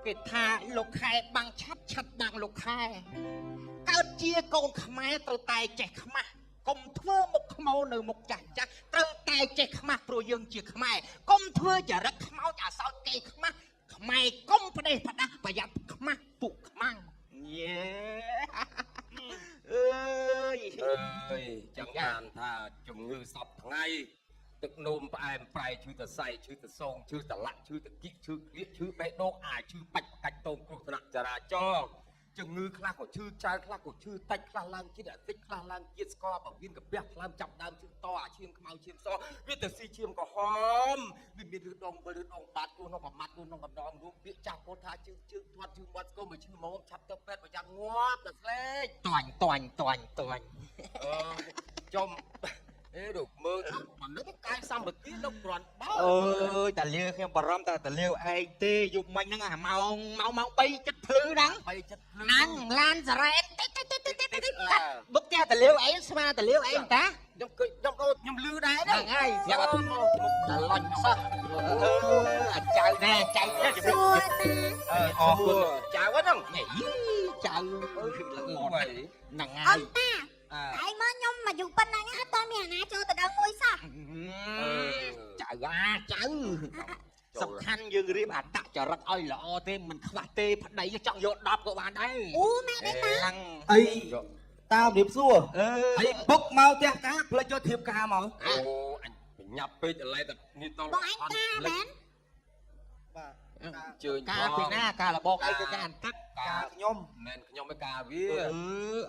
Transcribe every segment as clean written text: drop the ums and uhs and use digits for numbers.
គេថាលោកខែបាំងឆាត់ឆាត់បាំងលោកខែកើតជាកូនខ្មែរត្រូវតែចេះខ្មាស់កុំធ្វើមុខខ្មៅនៅមុខចាស់ចាស់ត្រូវតែចេះខ្មាស់ព្រោះយើងជាខ្មែរកុំធ្វើចរិតខ្មោចអាសោចគេខ្មាស់ខ្មែរកុំផ្ដេសផ្ដាស់ប្រយ័ត្នខ្មាស់ពុកខ្មាំងយេអើយចាំបានថាជំងឺសពថ្ងៃទឹកនោមផ្អែមប្រៃឈឺតសៃឈឺតសងឈឺតលាក់ឈឺតគិកឈឺក្លៀកឈឺបេះដូងអាចឈឺបាច់កាច់តោងគ្រោះថ្នាក់ចរាចរណ៍ជំងឺខ្លះក៏ឈឺចៅខ្លះក៏ឈឺតាច់ខ្លះឡើងជាតិអាទិចខ្លះឡើងជាតិស្ករបើមានកាពះផ្លើមចាប់ដើមឈឺតអាឈាមខ្មៅឈាមសវាទៅស៊ីឈាមក្រហមវាមានឬដងបើឬដងបាត់គោះក្នុងប្រមាត់គោះក្នុងកំដងរួមពាក្យចាស់ពោលថាជើងធាត់ជើងបាត់ស្គមមកឈឺម៉ោមឆាប់ទៅពេទ្យប្រយ័ត្នងាប់ទៅស្លេកតាញ់ចំអេលោកមើលមនុស្សកាយសម្បត្តិលោកគ្រាន់បើអើយតាលាខ្ញុំបារម្ភតែតាលាឯងទេយប់មិញហ្នឹងអាម៉ោង3ចិត្តភ្លឺហ្នឹងហ្នឹងឡានសារ៉េតបុកផ្ទះតាលាឯងស្មាតាលាឯងតាខ្ញុំដូចខ្ញុំលឺដែរហ្នឹងហើយស្រាប់ទៅមកតលាញ់សោះអាចៅណែចៅនេះជំរាបអរគុណចៅហ្នឹងចៅហ្នឹងហើយអត់តាហើយមកខ្ញុំមកយូរប៉ុណ្ណឹងអត់តមានអាណាចូលទៅដល់មួយសោះចៅចៅសំខាន់យើងរៀបអត្តចរិតឲ្យល្អទេមិនខ្វះទេប្តីចង់យក10ក៏បានដែរអូម៉ែទេតាអីតារៀបសួរអីបុកមកផ្ទះតាផ្លេចយកធៀបការមកអូអញបញ្ញាប់ពេកឥឡូវតែនេះតបងអញការមែនបាទជើញការពីណាការលបកអីទៅការអន្តិតការខ្ញុំមិនខ្ញុំឯការវា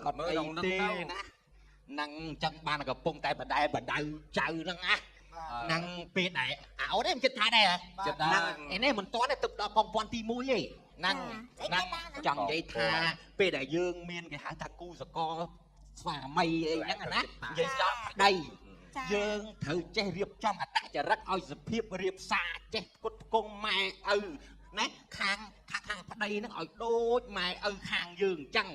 អត់មើលដល់ទេណានឹងចឹងបានកំពុងតែបដែបដៅចៅហ្នឹងណានឹងពេលដែរអោទេមិនចិត្តថាដែរចិត្តដែរឯនេះមិនទាន់ទេទឹកដល់កំពាន់ទី1ទេហ្នឹងចង់និយាយថាពេលដែលយើងមានគេហៅថាគូសកលស្វាមីអីហ្នឹងណានិយាយដល់ប្តីយើងត្រូវចេះរៀបចំអត្តចរិតឲ្យសភាពរៀបសារចេះផ្គត់ផ្គង់ម៉ែឪណាខាងប្តីហ្នឹងឲ្យដូចម៉ែឪខាងយើងអញ្ចឹង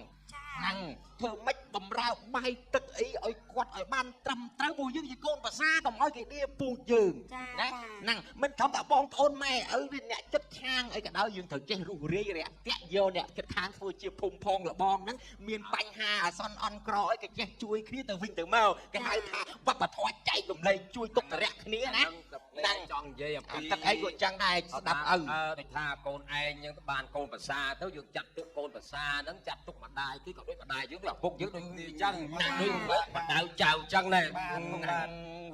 ហ្នឹងធ្វើម៉េចបំរើបាយទឹកអីឲ្យគាត់ឲ្យបានត្រឹមត្រូវព្រោះយើងជាកូនប្រសាកុំឲ្យគេដៀពូជយើងណាហ្នឹងមិនត្រឹមតែបងប្អូនម៉ែឪវាអ្នកចិត្តខាងអីក៏ដោយយើងត្រូវចេះរុះរាយរាក់ទាក់យកអ្នកចិត្តខាងធ្វើជាភូមិផងលបងហ្នឹងមានបញ្ហាអាសន្នអន់ក្រអីក៏ចេះជួយគ្នាទៅវិញទៅមកគេហៅថាវប្បធម៌ចែករំលែកជួយទុក្ខធរៈគ្នាណាហ្នឹងចង់និយាយអំពីទឹកអីក៏ចឹងដែរស្ដាប់ឪដូចថាកូនឯងយើងបានកូនប្រសាទៅយើងចាត់ទុកកូនប្រសាហ្នឹងចាត់ទុកម្ដាយគេក៏ដូចម្ដាយយើងដូចឪពុកយើងដូចនេះអញ្ចឹងដូចបដៅចៅអញ្ចឹងដែរ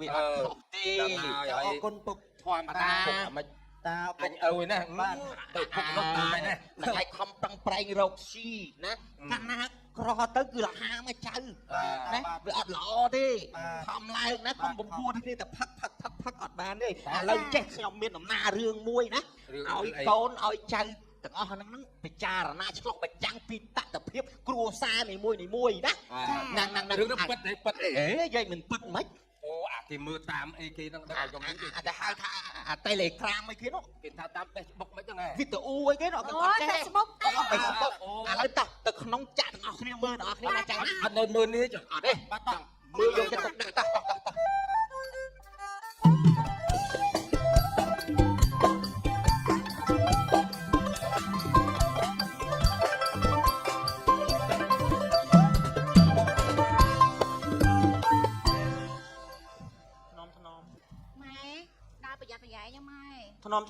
វាអត់ខុសទេអរគុណពុកធម្មតាមិនតាពុកឪណាបាទទៅពុកនោះតាណាតែខំប្រឹងប្រែងរកស៊ីណាកាលណាក្រទៅគឺលហាមកចៅណាវាអត់ល្អទេខំឡើងណាខំបំពួនគ្នាតែផឹកអត់បានទេឥឡូវចេះខ្ញុំមានដំណើររឿងមួយណាឲ្យកូនឲ្យចៅទាំងអស់ហ្នឹងពិចារណាឆ្លុះបញ្ចាំងពីតថភាពគ្រួសារនីមួយណាហ្នឹងរឿងពិតទេពិតអេយាយមិនពិតមិនអូអាគេមើលតាមអីគេហ្នឹងដឹងឲ្យខ្ញុំនេះអាតែហៅថាអា Telegram អីគេនោះគេថាតាម Facebook មិនហ្នឹងហ៎វីដេអូអីគេនោះគេអត់ចេះ Facebook ឥឡូវតោះទៅក្នុងចាក់ទាំងអស់គ្នាមើលទាំងអស់គ្នាណាចាំអត់នៅមើលនេះចុះអត់ទេបាទតោះមើលយកចិត្តទុកដាក់តោះ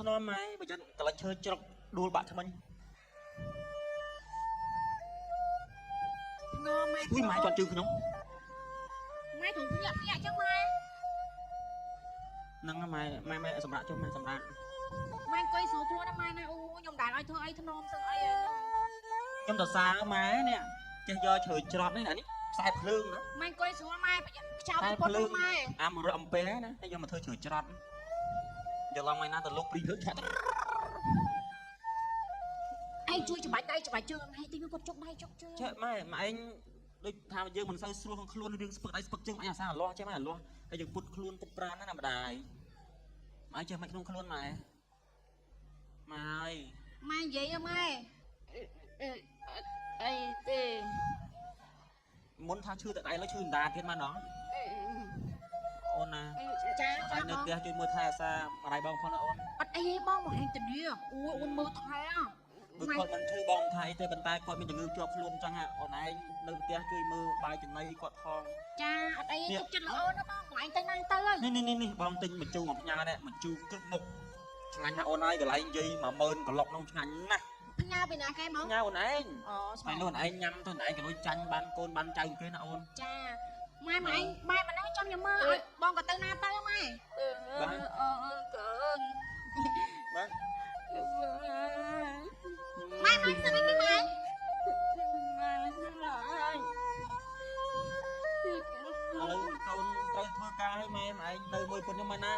ថ្នមម៉ែបើចឹងកន្លិចឈើជ្រុកដួលបាក់ថ្មិញងម៉ែអុយម៉ែចន់ជើងខ្ញុំម៉ែធំភ្ញាក់ចឹងម៉ែហ្នឹងម៉ែសម្រាប់ចុះម៉ែសម្រាប់ម៉ែអង្គុយស្រួលខ្លួនណាម៉ែណាអូខ្ញុំដែរឲ្យធ្វើអីថ្នមសឹងអីខ្ញុំទៅសារម៉ែនេះចេះយកជ្រៅច្រត់នេះនេះខ្សែភ្លើងណាម៉ែអង្គុយស្រួលម៉ែខ្ចោលពុតម៉ែអាមរកអំពែណាតែយកមកធ្វើជ្រៅច្រត់យកឡើងមកណាទៅលោកព្រីហឹកឆាត់ឯងជួយច្បាច់ដៃច្បាច់ជើងឲ្យទីនោះគាត់ចុកដៃចុកជើងចេះម៉ែឯងដូចថាយើងមិនសូវស្រួលក្នុងខ្លួនរឿងស្ពឹកដៃស្ពឹកជើងអញអាសាលាស់ចេះម៉ែលាស់តែយើងពុតខ្លួនពុតប្រាណណាម្ដាយម៉ែចេះមិនក្នុងខ្លួនម៉ែម៉ែនិយាយម៉ែអីទេមុនថាឈឺតែដៃឡើយឈឺអណ្ដាទៀតម៉ែណោះអូនណាចាហើយនៅផ្ទះជួយមើលថែអាសាម្ដាយបងផងណាអូនអត់អីទេបងមកហែងទៅនេះអូអូនមើលថែប បើគាត់មិនធ្វើបងថៃទេប៉ុន្តែគាត់មានជំងឺជាប់ខ្លួនចឹងអូនឯងនៅផ្ទះជួយមើលបាយចំណីគាត់ផង ចាអត់អីទុកចិត្តល្អណាបងកន្លែងទៅណាទៅហើយ នេះបងទិញបញ្ជូរមកផ្ញើនេះបញ្ជូរគ្រប់មុខឆ្ងាញ់ណាអូនហើយកន្លែងនិយាយ10000ក្លុកនោះឆ្ងាញ់ណាស់ ផ្ញើពីណាគេហ្មង ផ្ញើអូនឯង អូ ស្បែកនោះអូនឯងញ៉ាំទៅអូនឯងក៏លួចចាញ់បានកូនបានចៅគេណាអូន ចាម៉ែម៉ែម៉ែមិនដឹងចាំខ្ញុំមើលបងក៏ទៅណាទៅម៉ែ បាទ កូន បាទ ម៉ែមិនស្អីទេម៉ែ ឥឡូវកូនត្រូវធ្វើការឲ្យម៉ែឯងនៅមួយពុនខ្ញុំមកណា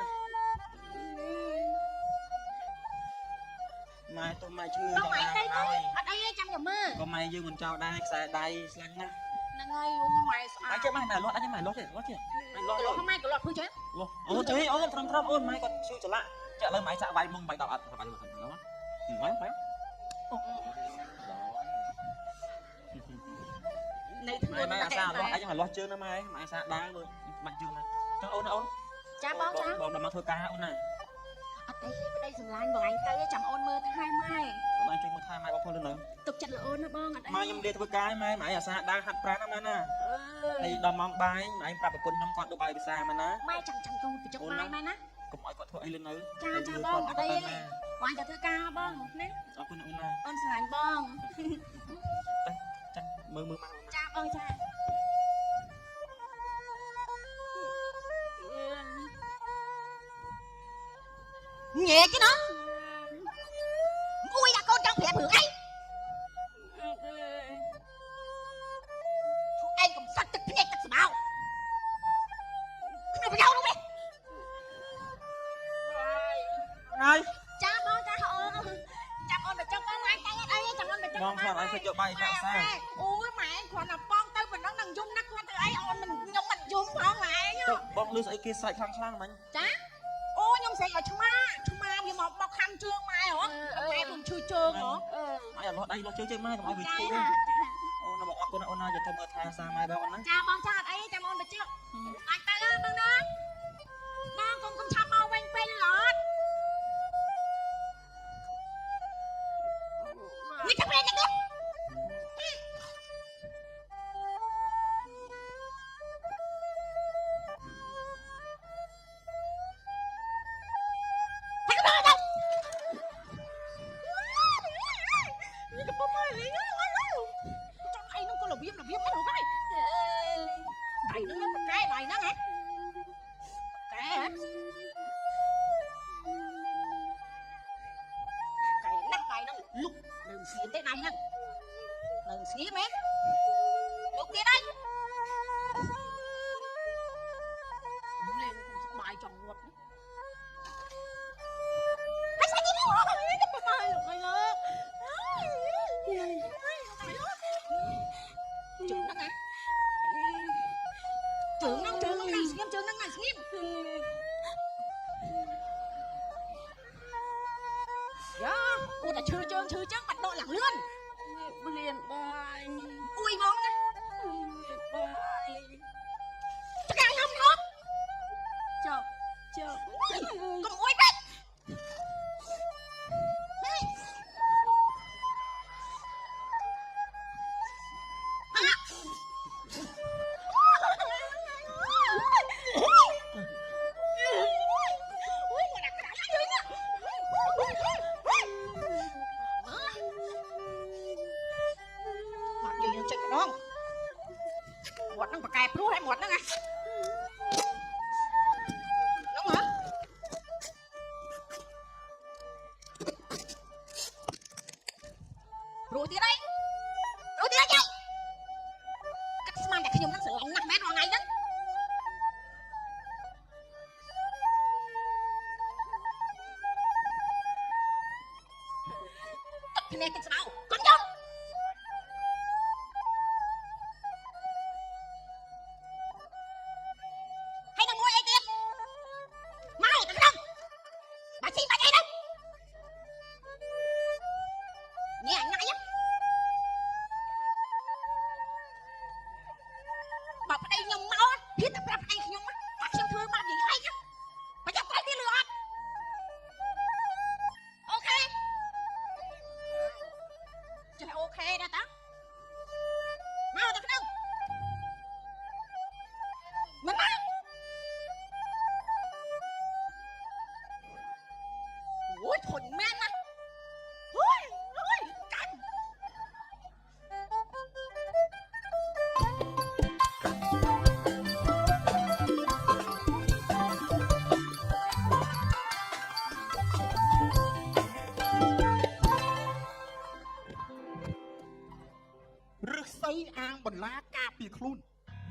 ម៉ែទៅម៉ែឈឺ បងម៉ែទៅទៅអត់អីទេចាំខ្ញុំមើល ក៏ម៉ែយើងមិនចោលដែរខ្សែដៃស្លាញ់ណាស់ ហ្នឹងហើយម៉ែស្អា អ ត ញចេះម៉ែលាត់អញម៉ែលាត់ទេលាត់ទេម៉ែលាត់ កន្លោះម៉ែកន្លោះធ្វើចឹង លាត់អូនជួយអូនត្រឹមអូនម៉ែគាត់ឈឺច្រឡាក់ចាក់ឥឡូវម៉ែចាក់វាយមុំបាយ10អត់បាយមើលហ្នឹងម៉ែបាយអូ នៅធ្ងន់ ម៉ែអាសាលាស់អញលាស់ជើងណាម៉ែអាសាដើរមើលបាច់ជើងណាចឹងអូនអូន ចាបងចា បងដល់មកធ្វើការអូនណា អត់អីប្តីសម្លាញ់បងឯងទៅចាំអូនមើលថែម៉ែ បងជួយមើលថែម៉ែបងផងលឿន ទុកចិត្តល្អណាបងអត់អី ម៉ែខ្ញុំលាធ្វើការម៉ែម៉ែអាសាដើរហាត់ប្រាណណាម៉ែណាហើយដល់ម៉ោងបាយម៉ែប្រាប់ប្រពន្ធខ្ញុំគាត់ទៅបាយភាសាម៉ែណា ម៉ែចាំចាំចូលទៅចុកបាយម៉ែណា កុំឲ្យគាត់ធ្វើអីលឿននៅ ចាបងអត់អីបងទៅធ្វើការបងណា អរគុណអូនណា អូនស្រឡាញ់បង ចាមើលម៉ែ ចាបងចាញ៉ែគេណាអួយដាក់កូនចង់ប្រាប់រឿងអីឯងកំសត់ទឹកភ្នែកទឹកស្មៅខ្ញុំប្រយោជន៍នោះទេ ហើយ ចាបងចាអូនចាំអូនទៅចុកបងឯងទៅអីចាំអូនទៅចុក បងខ្លួនឯងធ្វើយកបាយចាក់សា អូយម៉ែគ្រាន់តែបងទៅប៉ុណ្ណឹងនឹងយំណាស់គាត់ទៅអីអូនមិនខ្ញុំមិនយំផងម៉ែ បងលឺស្អីគេស្រែកខ្លាំងមិញ ចាអូខ្ញុំស្រែកឲ្យឆ្មាវាមកខំជើងម៉ែហ៎ម៉ែខ្ញុំឈឺជើងហ៎ ម៉ែអត់លាស់ដៃលាស់ជើងជើងម៉ែកុំឲ្យវាឈឺអូនមកអរគុណអូនណាយកទៅមើលថែសាម៉ែបងអូនណា ចាបងចាអត់អីចាំអូនទៅចុកអាចទៅបងណាបងកុំឆាប់មកវិញពេលឡត់នេះចាំពេលនេះស្ងៀមទេដៃហ្នឹងនឹងស្ងៀមហ៎លោកទៀតហើយលេងគុំសប្បាយចង់ងាប់ហើយស្អីនេះអូយទៅមកលោកអើយលោកជើងហ្នឹងណាជើងហ្នឹងស្ងៀមជើងហ្នឹងណាស្ងៀមយ៉ាអូតែឈឺជើងបាត់ដកឡើងលឿនលៀនបាយអួយហ្មងណាបាយចកាខ្ញុំនោះចប់កុំអួយពេកព្រោះទៀតអីចៃកាត់ស្មានតែខ្ញុំនឹងស្រឡាញ់ណាស់មែនថ្ងៃហ្នឹងទឹកភ្នែកទឹកស្មៅកុំយំហើយនឹងមួយអីទៀតមកទៅក្នុងបាច់ស៊ីបាច់អីហ្នឹងញ៉ាំញ៉ាំបើប្តីខ្ញុំមកហ៊ានតែប្រាប់ប្តីខ្ញុំថាខ្ញុំធ្វើបាបនិយាយអីហ្នឹងបើចាំគាត់ទៀតលឺអត់អូខេ ស័យអាងបន្លាការពីខ្លួន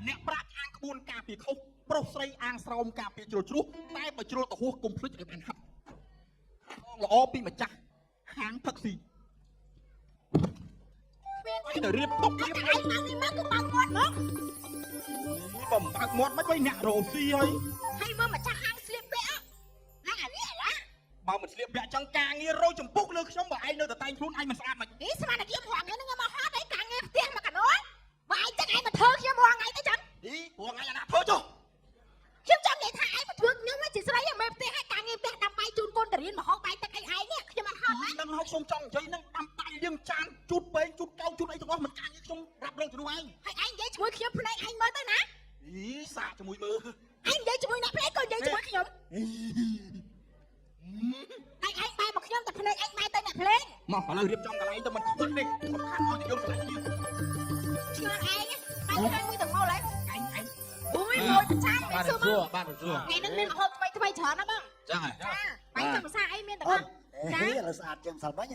អ្នកប្រាជ្ញអាងក្បួនការពីខុសប្រុសស្រីអាងស្រោមការពីជ្រុលជ្រោះតែបើជ្រុលទៅហួសកុំភ្លេចឲ្យបានហាប់ល្អពីម្ចាស់ហាងផឹកស៊ីទៅរៀបទុករៀបឯងមកនេះមកគឺបើកមាត់មកបំបើកមាត់មិនវិញអ្នករោស៊ីហើយមើលម្ចាស់ហាងស្លៀកពាក់ណាអានេះឡាបើមិនស្លៀកពាក់ចង់ការងាររោចម្ពុកលើខ្ញុំបើឯងនៅតែតែងខ្លួនឯងមិនស្អាតមិននេះស្មានតែខ្ញុំរងហ្នឹងមកហត់ឯងការងារផ្ទះមកកណោបើឯងចឹងឯងមកធ្វើខ្ញុំរងថ្ងៃទៅចឹងព្រោះថ្ងៃអាណាធ្វើចុះខ្ញុំចង់និយាយថាឯងមកធ្វើខ្ញុំជាស្រីឯងមេផ្ទះឲ្យការងារផ្ទះដាំបាយជូនកូនតរៀនមកហោបាយទឹកអីឯងនេះខ្ញុំអត់ហត់ហ្នឹងនឹងហោខ្ញុំចង់និយាយហ្នឹងដាំបាយយើងចានជូតពេងជូតកៅជូតអីទាំងអស់មិនការងារខ្ញុំរាប់រងជំនួសឯងហើយឯងនិយាយជាមួយខ្ញុំភ្នែកឯងមើលទៅណាសាកជាមួយមើលឯងនិយាយជាមួយអ្នកភ្នែកក៏និយាយជាមួយខ្ញុំឯងបែរមកខ្ញុំតែភ្នែកឯងបែរទៅអ្នកភ្លេងមកឥឡូវរៀបចំកន្លែងទៅមិនខ្វល់នេះសំខាន់ឲ្យយើងស្លាប់ទៀតឈ្មោះឯងបែរទៅមួយទាំងមកឡើយឯងអូយមួយប្រចាំបានសួរថ្ងៃនេះមានរហូតថ្មីច្រើនណាបងចឹងហ៎ចាបាយទឹកភាសាអីមានទាំងអស់ចាឥឡូវស្អាតជាងសិលវិញ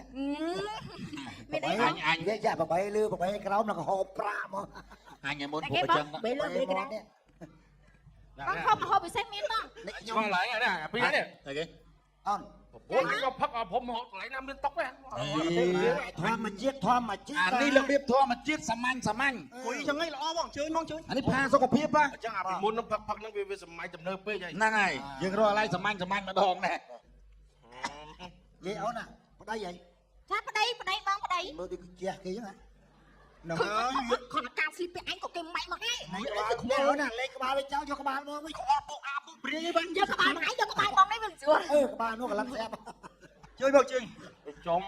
មានអីអញនិយាយចាស់8លឺ8ក្រោមនឹងហូបប្រាក់មកអញមុនពួកចឹង3លឺ3ក្រោមបងហូបហូបពិសេសមានបងខ្ញុំឡើយណាពីនេះអីគេអនពួកខ្ញុំផឹកឲ្យผมមកកន្លែងណាមានតុកទេធម្មជាតិអានេះរបៀបធម្មជាតិសាមញ្ញអុយចឹងឯងល្អបងជើញមកជើញអានេះផាសុខភាពហ៎អញ្ចឹងអាពីមុននឹងផឹកហ្នឹងវាសម័យទំនើបពេកហ្នឹងហើយយើងរកកន្លែងសាមញ្ញម្ដងណែនិយាយអូនណាប្តីហីចាប្តីបងប្តីមើលដូចជះគេចឹងហ៎ហ្នឹងហើយគាត់ការស្លីពាក់ឯងក៏គេម៉ៃមកដែរខ្វល់ណាលេងក្បាលវិញចោលយកក្បាលមកវិញខ្វល់ពុកអាពុកព្រាយវិញយកក្បាលមកឯងយកក្បាលបងនេះមិនស្រួលក្បាលនោះកន្លងស្អាតជួយមកជួយចំ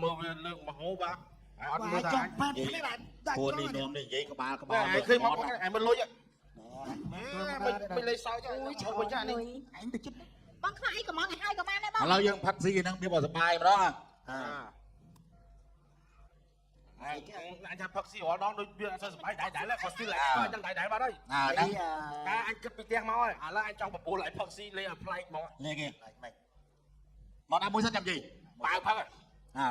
មើលវាលើកមហោបាទអត់មើលថាប៉ាត់នេះបាទពួកនេះនំនេះនិយាយក្បាលឃើញមកឯងមិនលុយមិនលេងសើចអូយឈប់វិញចានេះឯងទៅចិត្តបងខ្លាចអីក៏មកឲ្យហើយក៏បានដែរបងឥឡូវយើងផឹកស៊ីហ្នឹងវាសុបាយម្ដងអញថាផឹកស៊ីរាល់ដងដូចវាអត់សូវសុបាយដែរក៏ស្ទីលអញ្ចឹងដែរបាត់ហើយហ្នឹងការអញគិតពីផ្ទះមកហើយឥឡូវអញចង់បបួលឲ្យផឹកស៊ីលេងឲ្យប្លែកមកលេងគេមកដល់មួយសិនចាំនិយាយបាវផឹក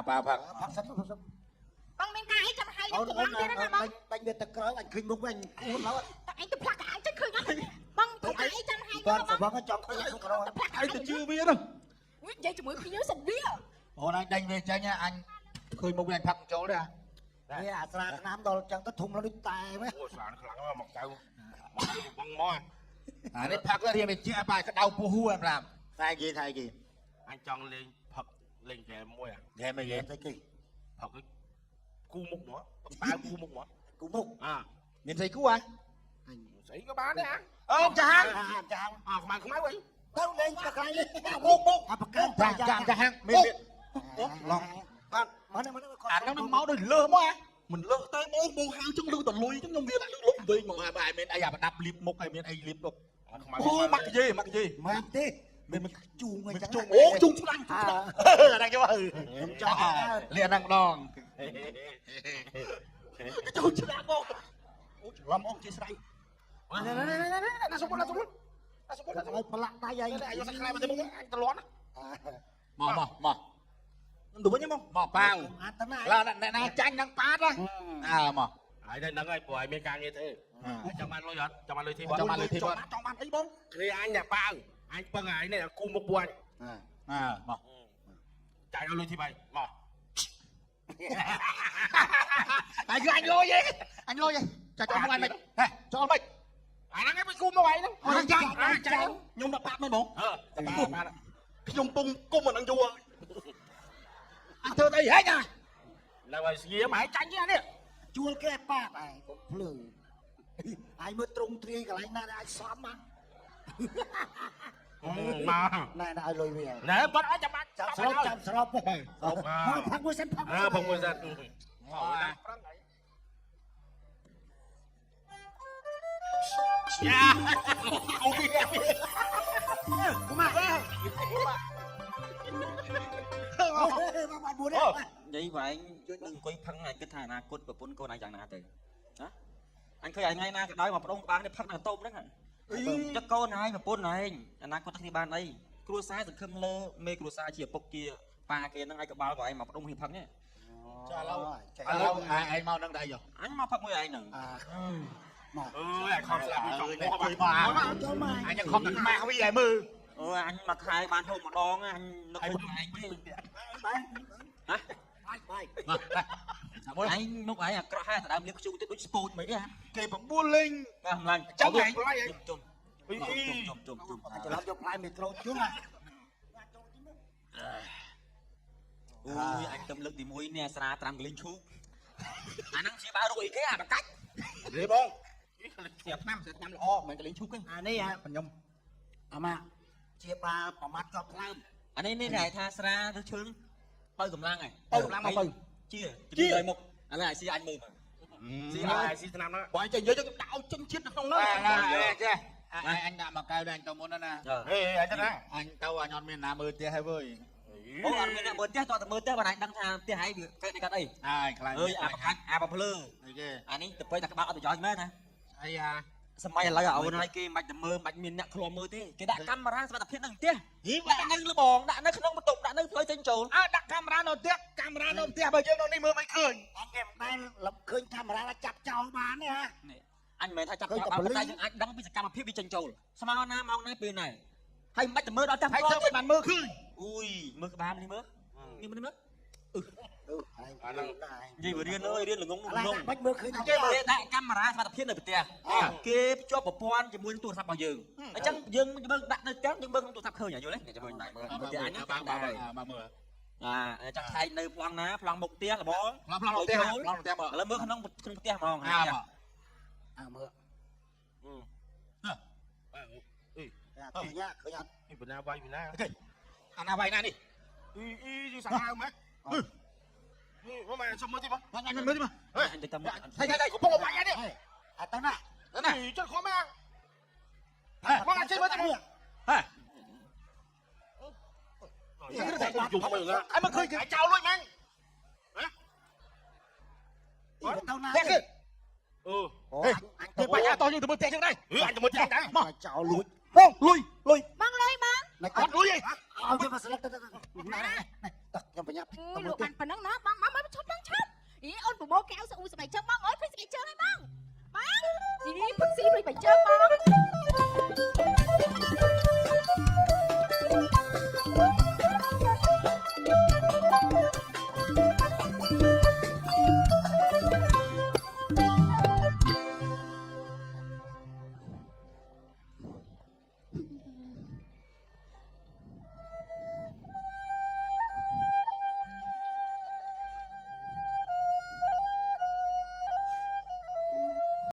បាវផឹកសិនបងមានការអីចាំឲ្យខ្ញុំទៅទៀតណាបងបាញ់វាទៅក្រោយអញឃើញមុខវិញគូនមកតែអញទៅផ្លាក់កាអញទៅឃើញអត់បងទៅអីចាំឲ្យបងចង់ឃើញមុខក្រោយផ្លាក់ឲ្យទៅជឿវាហ្នឹងនិយាយជាមួយខ្ញុំសិនវាអូនអញដេញវាចេញអញឃើញមុខវាអញផឹកចូលទេនេះអាស្រាឆ្នាំដល់ចឹងទៅធំឡើងដូចតែហ្មងអូស្រាខ្លាំងមកកៅបងមកអានេះផឹករៀងវាជាបាយក្តៅពោះហួរប្រាប់តែគេថៃគេអញចង់លេងផឹកលេងហ្គេមមួយហ្គេមអីគេផឹកគូមុខមកបើគូមុខមកគូមុខមានស្អីគូហ៎អញស្អីក៏បានដែរអូចាហាងខ្មៅវិញទៅលេងប្រកាយមុខប្រកាយចាហាងមានឡងបាទមកនេះអាហ្នឹងមកដូចលើមកមិនលើទៅមកហាងចឹងលឺតលុយចឹងខ្ញុំវាលុបវិញមកបែមានអីអាប្រដាប់លៀបមុខហើយមានអីលៀបមុខអូមកគេមកទេមានជូងអីចឹងអូជូងឆ្លាញ់អាហ្នឹងខ្ញុំខ្ញុំចង់លាហ្នឹងម្ដងជូងឆ្លាញ់មកអូច្រឡំអងជាស្រ័យណាសុំឲ្យប្រឡាក់ដៃហើយយកសាក់ខ្លែមកទៅមុខអញតលន់មកទៅវិញមកប៉ាវឡើអ្នកណាចាញ់នឹងប៉ាតមកហើយហ្នឹងហើយព្រោះឲ្យមានការងារធ្វើចង់បានលុយអត់ចង់បានលុយធីបចង់បានអីបងគ្នាអញអ្នកប៉ាវអញពឹងឲ្យនេះគូមុខពួនមកចាយឲ្យលុយធីបមកហើយគឺអញលុយឯងចាចូលមកអញមិនហេចូលមិនអាហ្នឹងឯងមិនគូមកឯងហ្នឹងចាខ្ញុំដាក់ប៉ាត់មែនបងខ្ញុំពងគុំអាហ្នឹងយូរអញធ្វើអីហែកណានៅឲ្យស្ងៀមហែកចាញ់ទេនេះជួលគេប៉ាត់ឯងកុំភ្លើឯងមើលត្រង់ទ្រាយកន្លែងណាដែលអាចសំមកណែឲ្យលុយវាណែបាត់ឲ្យចាំបាច់ចាំស្របផឹកមួយសិនផឹកមួយសិនមកណាប្រឹងអីយ៉ាអូយមកបានបួនទេនិយាយវែងជួយនឹងអង្គុយផឹងឲ្យគិតថាអនាគតប្រពន្ធកូនឯងយ៉ាងណាទៅណាអញឃើញថ្ងៃណាក៏ដោយមកប្តូរក្បាលនេះផឹកនៅតូបហ្នឹងចឹកកូនឯងប្រពន្ធឯងអនាគតគ្នាបានអីគ្រួសារសង្ឃឹមលើមេគ្រួសារជាឪពុកជាប៉ាគេហ្នឹងឲ្យក្បាលក៏ឯងមកប្តូរហ៊ីផឹកនេះ Chà lâu ai mau nâng đây rồi. Anh mau phật mười anh nữa. Ai không làm chồng mà. Anhยังkhông tận ma không biết ai mư. Anh mặc hai bàn hôm một đón anh nó không anh chứ. Hả? Anh lúc ấy có hai thằng đam liên chung tới đối sport mấy á. Kì bằng buôn linh. Làm lần. Trong này. Chum. Anh làm cho play micro trước à. Ui anh tâm lực thì mũi nè xa tram cái linh chú. Anh đang chỉ ba đuổi cái à bằng cách. Đi bông. Siap năm lo mình cái lính chú cái. Ini ya penyum. Ama chia ba pemat cho play. Anh ấy này tha xa thứ chướng. Bơi cầm lang này. Bơi cầm lang bao bơi. Chia lời một. Anh lại xí anh mừng. Xí ai xí năm đó. Bọn anh nhớ cho cái đạo chân chết nó không đó. Anh đã mà cao đây anh tao muốn nó nè. Ê anh đó. Anh tao nhon miền Nam mưa tia hay vơi. Ô anh mình mưa tia cho mưa tia bạn này đăng tha tia hay việc cái này cái đây. Ai khai. Ơi à bằng lơ. Anh ấy tập quay đặt bao từ gió mét nè. Ai à. សម័យឥឡូវឲ្យណៃគេមិនមើលមិនមានអ្នកឃ្លាំមើលទេគេដាក់កាមេរ៉ាសមត្ថភាពនៅផ្ទះដាក់នៅលបងដាក់នៅក្នុងបន្ទប់ដាក់នៅផ្លូវចេញចូល ដាក់កាមេរ៉ានៅផ្ទះកាមេរ៉ានៅផ្ទះបើយើងនៅនេះមើលមិនឃើញ Anh em đây lập khơi camera là chặt chào bán đấy ha. អញមិនមែនថាចាប់ចោលបានតែយើងអាចដឹងពីសកម្មភាពវាចេញចូលស្មើណាម៉ោងណាពេលណាហើយមិនទៅមើលដល់ចាំគាត់បានមើលឃើញអូយមើលក្បាលនេះមើលនេះមើលមើល Anh này. និយាយរៀនអើយរៀនល្ងង Bách mưa khơi nào. គេដាក់កាមេរ៉ាសមត្ថភាពនៅផ្ទះគេភ្ជាប់ប្រព័ន្ធជាមួយនឹងទូរស័ព្ទរបស់យើងអញ្ចឹងយើងមើលដាក់នៅផ្ទះយើងមើលក្នុងទូរស័ព្ទឃើញយល់ទេចាំមើលដាក់មើលផ្ទះអញណាបានដែរមកមើលចាំថែកនៅប្លង់ណាប្លង់មុខផ្ទះល្បងប្លង់ផ្ទះមើលឥឡូវមើលក្នុងផ្ទះហ្មង À mưa. Khơi nhá, khơi nhá. Việt Nam vay Việt Nam. Anh nào vay này đi. Đi sang nào mấy? Có mày xong mới đi mà. Anh mới đi mà. Anh tâm Thầy có bông vay đi. À tao nè. Thế này chân khó mang. Mang anh chơi mới đi. Hả? Anh mà khơi cái chào luôn anh. Tao nè. Anh tôi bay to nhưng tôi mới té trước đây. Anh tôi mới té đấy. Mà chào lùi. Không, lùi. Bang lôi bang. Này Con lùi đi. Cho mà select này. Tao phải nhặt. លោកបានប៉ុណ្ណឹងណាបងមកឈប់ឡើងឈប់អីអូនប្រមូលកែវស្អ៊ូស្បែកចឹង